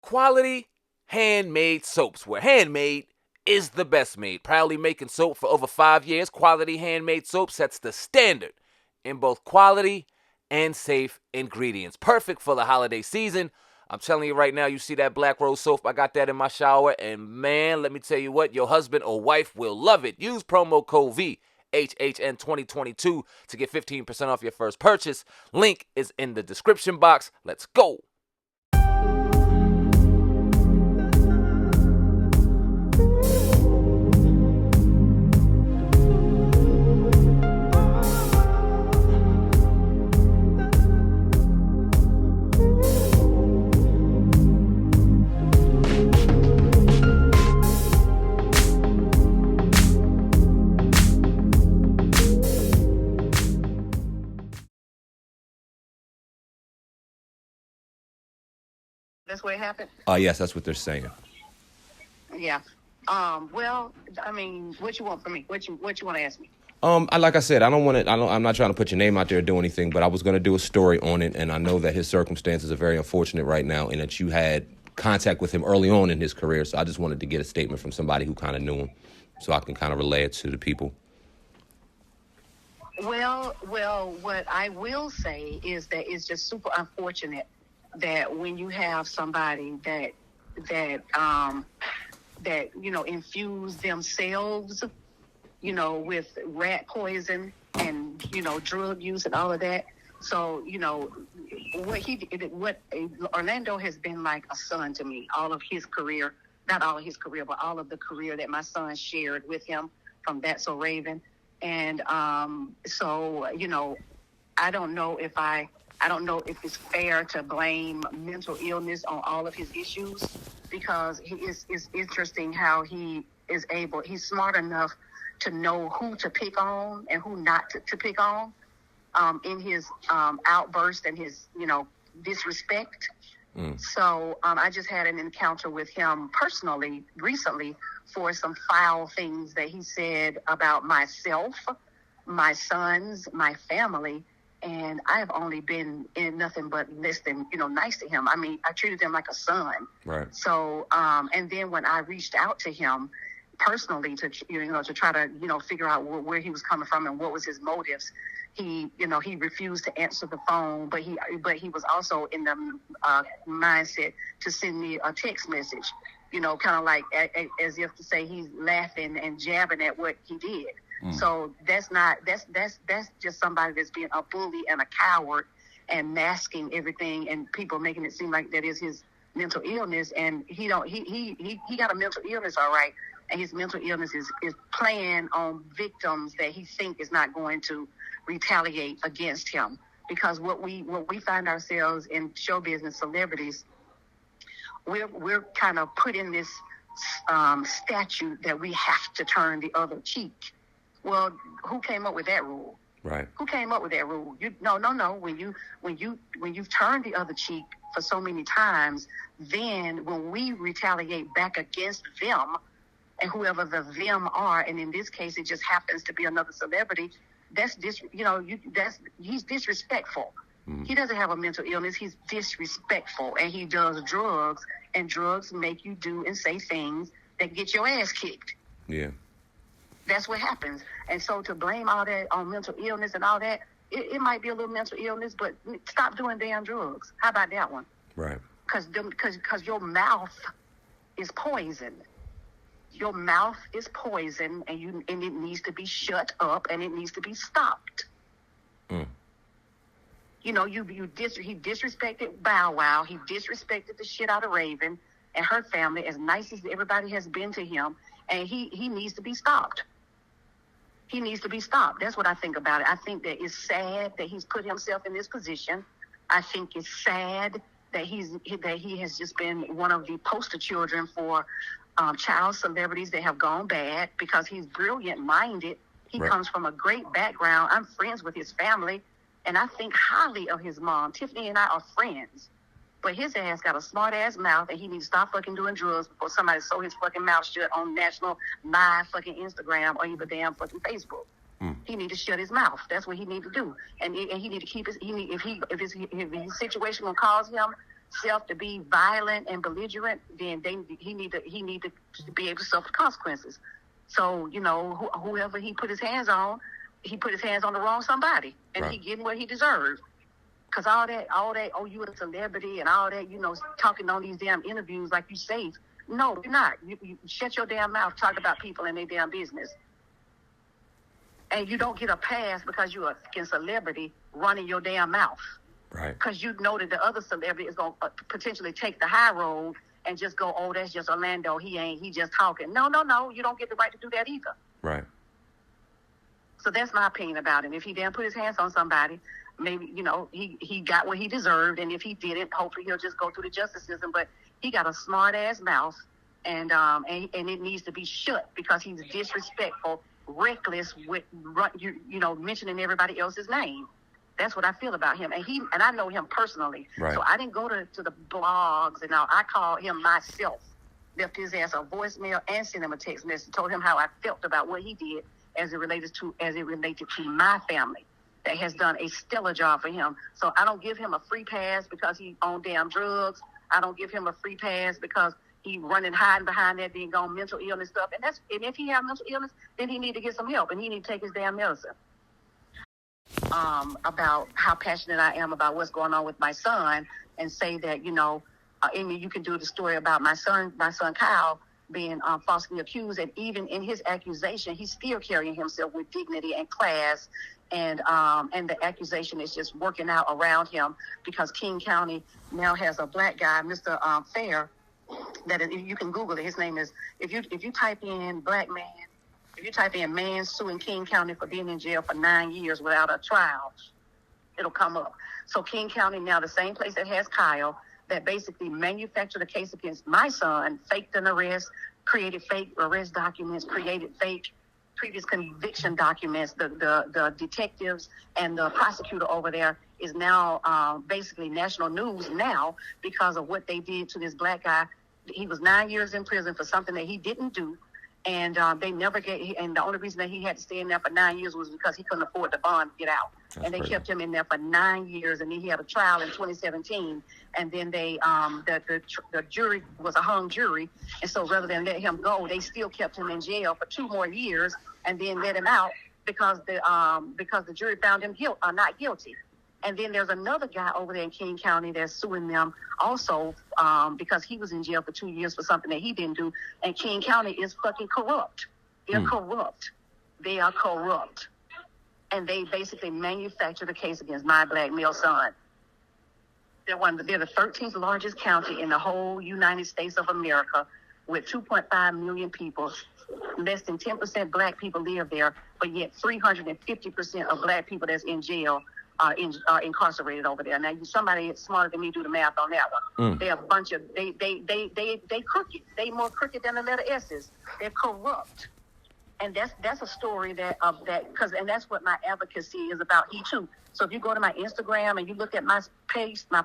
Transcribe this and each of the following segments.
Quality handmade soaps, where handmade is the best made. Proudly making soap for over 5 years, Quality Handmade Soap sets the standard in both quality and safe ingredients. Perfect for the holiday season. I'm telling you right now, you see that Black Rose soap, I got that in my shower, and man, let me tell you what, your husband or wife will love it. Use promo code VHHN2022 to get 15% off your first purchase. Link is in the description box. Let's go. That's what happened? Yes, that's what they're saying. Yeah. Well, I mean, what you want from me? What you want to ask me? Like I said, I'm not trying to put your name out there or do anything, but I was going to do a story on it, and I know that his circumstances are very unfortunate right now, and that you had contact with him early on in his career, so I just wanted to get a statement from somebody who kind of knew him, so I can kind of relay it to the people. Well, what I will say is that it's just super unfortunate that when you have somebody that infuse themselves, with rat poison and drug use and all of that. So what Orlando has been like a son to me. All of his career, not all of his career, but all of the career that my son shared with him from That's So Raven. And so I don't know if it's fair to blame mental illness on all of his issues, because it's interesting how he's smart enough to know who to pick on and who not to pick on in his outburst and his, disrespect. So I just had an encounter with him personally recently for some foul things that he said about myself, my sons, my family. And I have only been in nothing but less than, nice to him. I mean, I treated him like a son. Right. So, and then when I reached out to him personally to try to, figure out where he was coming from and what was his motives, he refused to answer the phone, but he was also in the mindset to send me a text message, kind of like as if to say he's laughing and jabbing at what he did. So that's just somebody that's being a bully and a coward and masking everything, and people making it seem like that is his mental illness. And he got a mental illness, all right. And his mental illness is playing on victims that he think is not going to retaliate against him. Because what we find ourselves in show business, celebrities, we're kind of put in this statute that we have to turn the other cheek. Well, who came up with that rule? Right. Who came up with that rule? No. When you've turned the other cheek for so many times, then when we retaliate back against them, and whoever the them are, and in this case it just happens to be another celebrity, he's disrespectful. He doesn't have a mental illness. He's disrespectful, and he does drugs, and drugs make you do and say things that get your ass kicked. Yeah. That's what happens. And so to blame all that on mental illness and all that, it might be a little mental illness, but stop doing damn drugs. How about that one? Right. Because your mouth is poison. Your mouth is poison, and it needs to be shut up, and it needs to be stopped. He disrespected Bow Wow. He disrespected the shit out of Raven and her family, as nice as everybody has been to him, and he needs to be stopped. He needs to be stopped. That's what I think about it. I think that it's sad that he's put himself in this position. I think it's sad that he has just been one of the poster children for child celebrities that have gone bad, because he's brilliant-minded. He Right. comes from a great background. I'm friends with his family, and I think highly of his mom. Tiffany and I are friends. But his ass got a smart-ass mouth, and he needs to stop fucking doing drugs before somebody sew his fucking mouth shut on national live fucking Instagram or even damn fucking Facebook. He need to shut his mouth. That's what he need to do. And he need to keep his. If his situation will cause him himself to be violent and belligerent, then he need to be able to suffer consequences. So, you know, whoever he put his hands on the wrong somebody, and he getting what he deserved. Because all that, oh, you a celebrity and all that, you know, talking on these damn interviews like you safe. No, you're not. You shut your damn mouth, talk about people and their damn business. And you don't get a pass because you're a fucking celebrity running your damn mouth. Right. Because you know that the other celebrity is going to potentially take the high road and just go, oh, that's just Orlando. He just talking. No. You don't get the right to do that either. Right. So that's my opinion about him. If he didn't put his hands on somebody, maybe, you know, he got what he deserved. And if he didn't, hopefully he'll just go through the justice system. But he got a smart-ass mouth, and it needs to be shut because he's disrespectful, reckless with, you know, mentioning everybody else's name. That's what I feel about him. And I know him personally. Right. So I didn't go to the blogs and all. I called him myself, left his ass a voicemail and sent him a text message, told him how I felt about what he did as it related to my family that has done a stellar job for him. So I don't give him a free pass because he on damn drugs. I don't give him a free pass because he hiding behind that being on mental illness stuff. And if he has mental illness, then he need to get some help and he need to take his damn medicine. About how passionate I am about what's going on with my son, and say that, you know, Amy, you can do the story about my son Kyle being falsely accused, and even in his accusation, he's still carrying himself with dignity and class, and the accusation is just working out around him because King County now has a black guy, Mr. Fair, that you can Google it. His name is, if you type in black man. If you type in man suing King County for being in jail for 9 years without a trial, it'll come up. So King County, now the same place that has Kyle, that basically manufactured a case against my son, faked an arrest, created fake arrest documents, created fake previous conviction documents. The detectives and the prosecutor over there is now basically national news now because of what they did to this black guy. He was 9 years in prison for something that he didn't do. And they never and the only reason that he had to stay in there for 9 years was because he couldn't afford the bond to get out. That's and they kept him in there for 9 years, and then he had a trial in 2017. And then they, the jury was a hung jury, and so rather than let him go, they still kept him in jail for 2 more years, and then let him out because the jury found him not guilty. And then there's another guy over there in King County that's suing them also because he was in jail for 2 years for something that he didn't do. And King County is fucking corrupt. They're corrupt. They are corrupt. And they basically manufactured a case against my black male son. They're the 13th largest county in the whole United States of America with 2.5 million people. Less than 10% black people live there, but yet 350% of black people that's in jail are incarcerated over there. Now, somebody smarter than me do the math on that one. They're a bunch of they crooked. They more crooked than the letter S's. They're corrupt, and that's a story and that's what my advocacy is about. Too. So if you go to my Instagram and you look at my page, my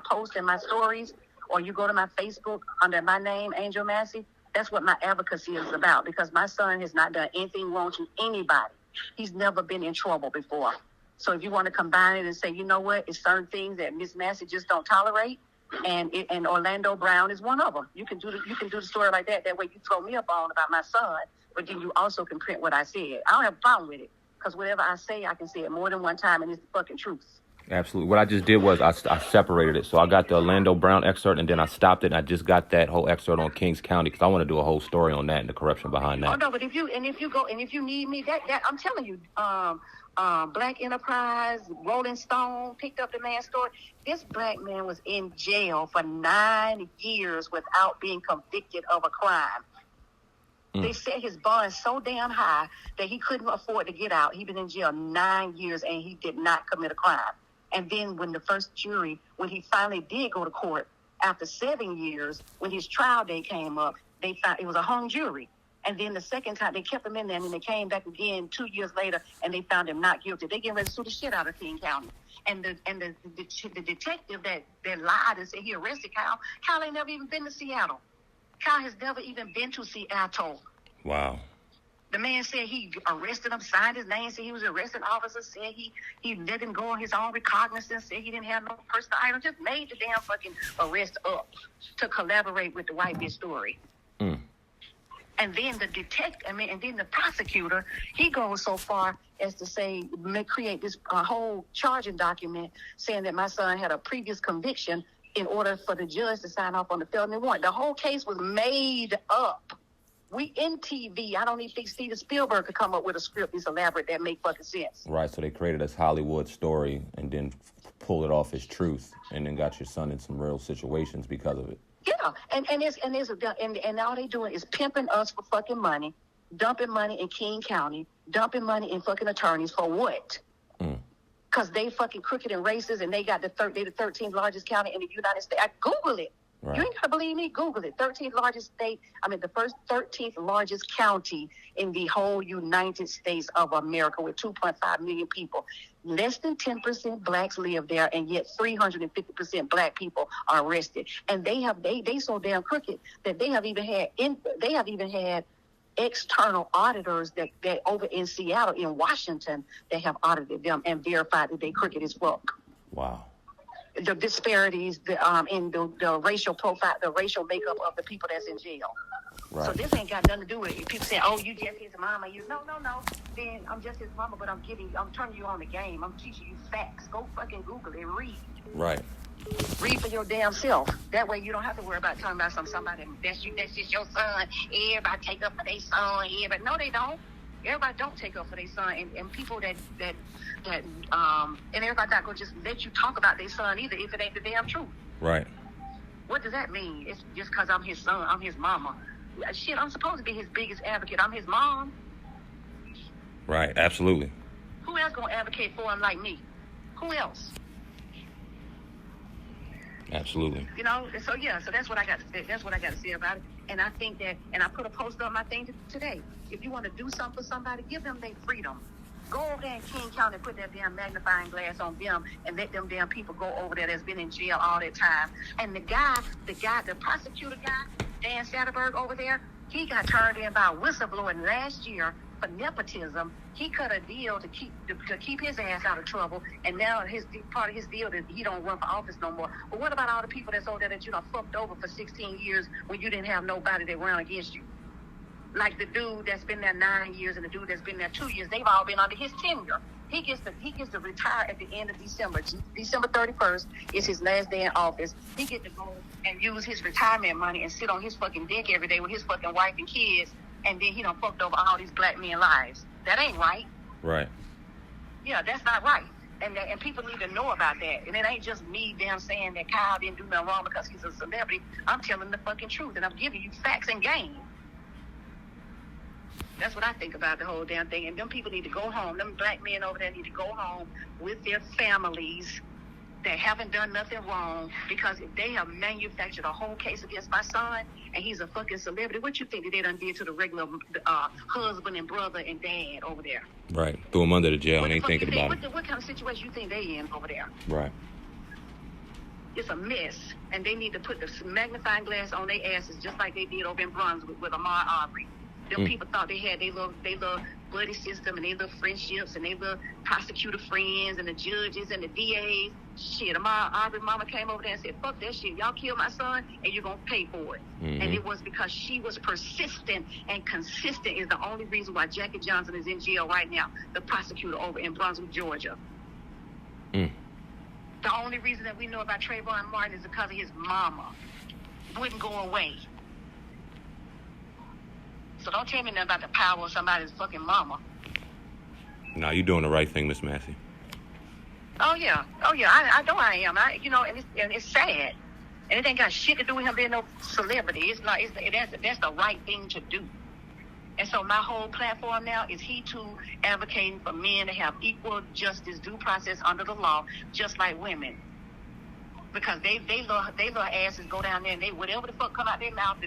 post and my stories, or you go to my Facebook under my name, Angel Massey, that's what my advocacy is about. Because my son has not done anything wrong to anybody. He's never been in trouble before. So if you want to combine it and say, you know what, it's certain things that Miss Massey just don't tolerate, and Orlando Brown is one of them. You can do the story like that. That way you throw me up on about my son, but then you also can print what I said. I don't have a problem with it because whatever I say, I can say it more than one time, and it's the fucking truth. Absolutely. What I just did was I separated it. So I got the Orlando Brown excerpt, and then I stopped it, and I just got that whole excerpt on Kings County because I want to do a whole story on that and the corruption behind that. Oh no, but if you need me, that I'm telling you, Black Enterprise, Rolling Stone picked up the man's story. This black man was in jail for 9 years without being convicted of a crime. They set his bond so damn high that he couldn't afford to get out. He'd been in jail 9 years and he did not commit a crime. And then when the first jury, when he finally did go to court after 7 years, when his trial day came up, they found it was a hung jury. And then the second time they kept him in there, and then they came back again 2 years later, and they found him not guilty. They getting ready to sue the shit out of King County. And the detective that lied and said he arrested Kyle, Kyle ain't never even been to Seattle. Kyle has never even been to Seattle. Wow. The man said he arrested him, signed his name, said he was arresting officer, said he let him go on his own recognizance, said he didn't have no personal item, just made the damn fucking arrest up to collaborate with the white bitch story. And then and then the prosecutor, he goes so far as to say, create this whole charging document saying that my son had a previous conviction in order for the judge to sign off on the felony warrant. The whole case was made up. We in TV. I don't even think Steven Spielberg could come up with a script this elaborate that make fucking sense. Right, so they created this Hollywood story and then pulled it off as truth and then got your son in some real situations because of it. Yeah, and all they doing is pimping us for fucking money, dumping money in King County, dumping money in fucking attorneys for what? Because they fucking crooked and racist, and they got the 13th largest county in the United States. Google it. Right. You ain't gotta believe me. Google it. 13th largest state. The first 13th largest county in the whole United States of America with 2.5 million people. Less than 10% blacks live there, and yet 350% black people are arrested. And they so damn crooked that they have even had external auditors that over in Seattle, in Washington, they have audited them and verified that they crooked as fuck. Wow. The disparities in the racial profile, the racial makeup of the people that's in jail. Right. So this ain't got nothing to do with it. People say, "Oh, you just his mama." No. Then I'm just his mama, but I'm turning you on the game. I'm teaching you facts. Go fucking Google it. Read. Right. Read for your damn self. That way you don't have to worry about talking about somebody that's just your son. Everybody take up for their son. But no, they don't. Everybody don't take up for their son, and people that and everybody not gonna just let you talk about their son either if it ain't the damn truth. Right. What does that mean? It's just because I'm his son, I'm his mama. Shit, I'm supposed to be his biggest advocate. I'm his mom. Right. Absolutely. Who else gonna advocate for him like me? Who else? Absolutely. So that's what I got to say. That's what I got to say about it. And I think that, and I put a post on my thing today. If you want to do something for somebody, give them their freedom. Go over there in King County and put that damn magnifying glass on them and let them damn people go over there that's been in jail all that time. And the prosecutor guy, Dan Satterberg over there, he got turned in by a whistleblower last year for nepotism. He cut a deal to keep his ass out of trouble, and now part of his deal that he don't run for office no more. But what about all the people that's over there that you done fucked over for 16 years when you didn't have nobody that ran against you? Like the dude that's been there 9 years and the dude that's been there 2 years, they've all been under his tenure. He gets to retire at the end of December. December 31st is his last day in office. He gets to go and use his retirement money and sit on his fucking deck every day with his fucking wife and kids, and then he done fucked over all these black men's lives. That ain't right. Right. Yeah, that's not right. And people need to know about that. And it ain't just me damn saying that Kyle didn't do nothing wrong because he's a celebrity. I'm telling the fucking truth, and I'm giving you facts and game. That's what I think about the whole damn thing. And them people need to go home. Them black men over there need to go home with their families that haven't done nothing wrong, because if they have manufactured a whole case against my son and he's a fucking celebrity, what you think that they done did to the regular husband and brother and dad over there? Right. Threw him under the jail and ain't thinking about it. What kind of situation you think they in over there? Right. It's a mess, and they need to put the magnifying glass on their asses just like they did over in Brunswick with Ahmaud Arbery. Them people thought they had their little buddy system and their little friendships and their little prosecutor friends and the judges and the DAs. Shit, Ahmaud Arbery mama came over there and said, fuck that shit. Y'all killed my son and you're going to pay for it. Mm-hmm. And it was because she was persistent and consistent is the only reason why Jackie Johnson is in jail right now, the prosecutor over in Brunswick, Georgia. The only reason that we know about Trayvon Martin is because of his mama. Wouldn't go away. So don't tell me nothing about the power of somebody's fucking mama. No, you're doing the right thing, Miss Massey. Oh yeah. I know I am. And it's sad. And it ain't got shit to do with him being no celebrity. It's not. That's the right thing to do. And so my whole platform now is He Too advocating for men to have equal justice, due process under the law, just like women. Because they little asses go down there and they whatever the fuck come out their mouth.